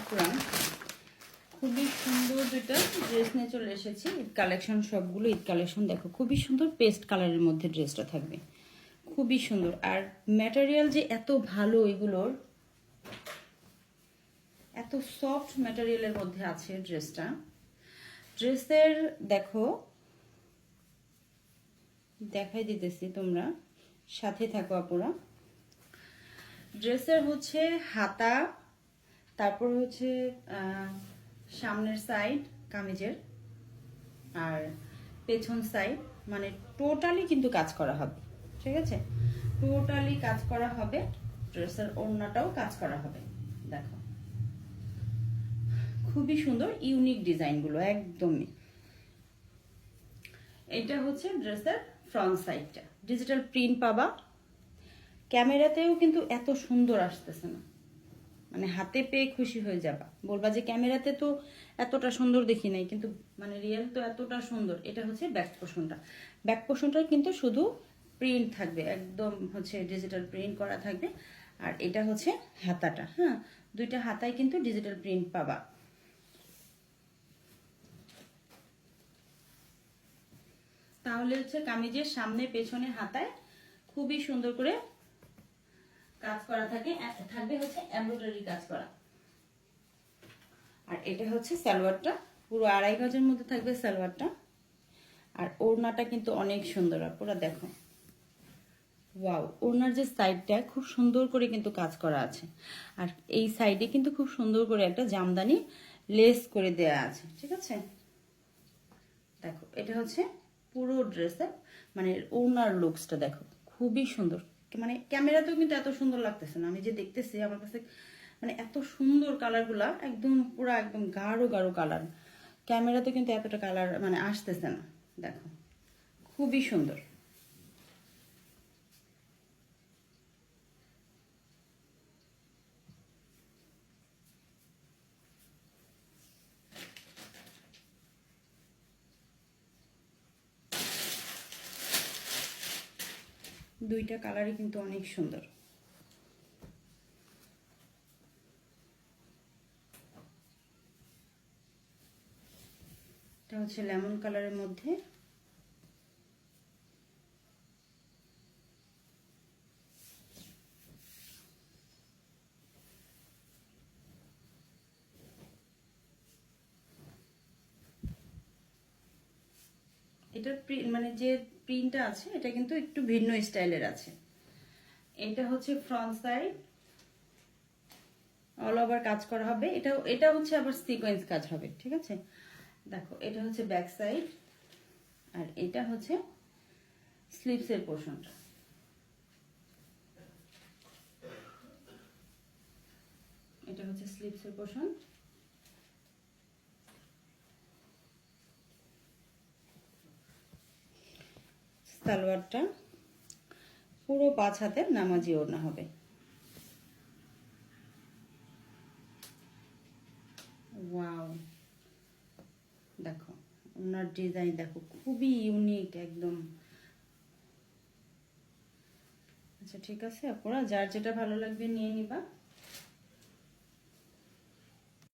পুরান। খুবই সুন্দর দুইটা ড্রেস নিয়ে চলে এসেছি। ঈদ কালেকশন, সবগুলো ঈদ কালেকশন। দেখো খুবই সুন্দর পেস্ট কালারের মধ্যে ড্রেসটা থাকবে, খুবই সুন্দর। আর ম্যাটেরিয়াল যে এত ভালো, এগুলোর এত সফট ম্যাটেরিয়ালের মধ্যে আছে ড্রেসটা। ড্রেসের দেখো দেখাই দিতেছি, তোমরা সাথে থাকো আপুরা। ড্রেসের হচ্ছে হাতা, তারপর হচ্ছে সামনের সাইড কামিজের, আর পেছন সাইড, মানে টোটালি কিন্তু কাজ করা হবে। ঠিক আছে, টোটালি কাজ করা হবে। ড্রেসের ওড়নাটাও কাজ করা হবে। দেখো খুবই সুন্দর, ইউনিক ডিজাইনগুলো একদমই। এটা হচ্ছে ড্রেসের ফ্রন্ট সাইডটা, ডিজিটাল প্রিন্ট পাবা। ক্যামেরাতেও কিন্তু এত সুন্দর আসতেছে না, মানে হাতে পেয়ে খুশি হয়ে যাবা, বলবা যে ক্যামেরাতে তো এতটা সুন্দর দেখি নাই, কিন্তু মানে রিয়েল তো এতটা সুন্দর। এটা হচ্ছে ব্যাক পোর্শনটা। ব্যাক পোর্শনটা কিন্তু শুধু প্রিন্ট থাকবে, একদম হচ্ছে ডিজিটাল প্রিন্ট করা থাকবে। আর এটা হচ্ছে হাতাটা। হ্যাঁ, দুইটা হাতায় কিন্তু ডিজিটাল প্রিন্ট পাবা। তাহলে হচ্ছে কামিজের সামনে পেছনে হাতায় খুবই সুন্দর করে কাজ করা থাকবে হচ্ছে এমব্রয়ডারি কাজ করা। আর এটা হচ্ছে সালোয়ারটা, পুরো 2.5 গজের মধ্যে থাকবে সালোয়ারটা। আর ওড়নাটা কিন্তু অনেক সুন্দর, পুরো দেখো ওয়াও। ওড়নার যে সাইডটা খুব সুন্দর করে কিন্তু কাজ করা আছে, আর এই সাইডে কিন্তু খুব সুন্দর করে একটা জামদানি লেস করে দেয়া আছে। ঠিক আছে, দেখো এটা হচ্ছে পুরো ড্রেসের মানে ওড়নার লুকসটা দেখো, খুবই সুন্দর। মানে ক্যামেরাতেও কিন্তু এত সুন্দর লাগতেছে না, আমি যে দেখতেছি আমার কাছে মানে এত সুন্দর কালারগুলা, একদম পুরো একদম গাঢ় গাঢ় কালার। ক্যামেরাতে কিন্তু এতটা কালার মানে আসতেছে না। দেখো খুবই সুন্দর। দুইটা কালারই কিন্তু অনেক সুন্দর। এটা হচ্ছে লেমন কালারের মধ্যে। এটার মানে যে প্রিন্টটা আছে এটা কিন্তু একটু ভিন্ন স্টাইলের আছে। এটা হচ্ছে ফ্রন্ট সাইড, অল ওভার কাজ করা হবে। এটা হচ্ছে আবার সিকোয়েন্স কাজ হবে। ঠিক আছে, দেখো এটা হচ্ছে ব্যাক সাইড, আর এটা হচ্ছে স্লিভসের পোর্শনটা। এটা হচ্ছে স্লিভসের পোর্শন। সালোয়ারটা পুরো 5 হাতের নামাজি ওড়না হবে। ওয়াও, দেখো ওনার ডিজাইন দেখো, খুবই ইউনিক একদম। আচ্ছা ঠিক আছে, আপনারা যার যেটা ভালো লাগবে নিয়ে নিবা।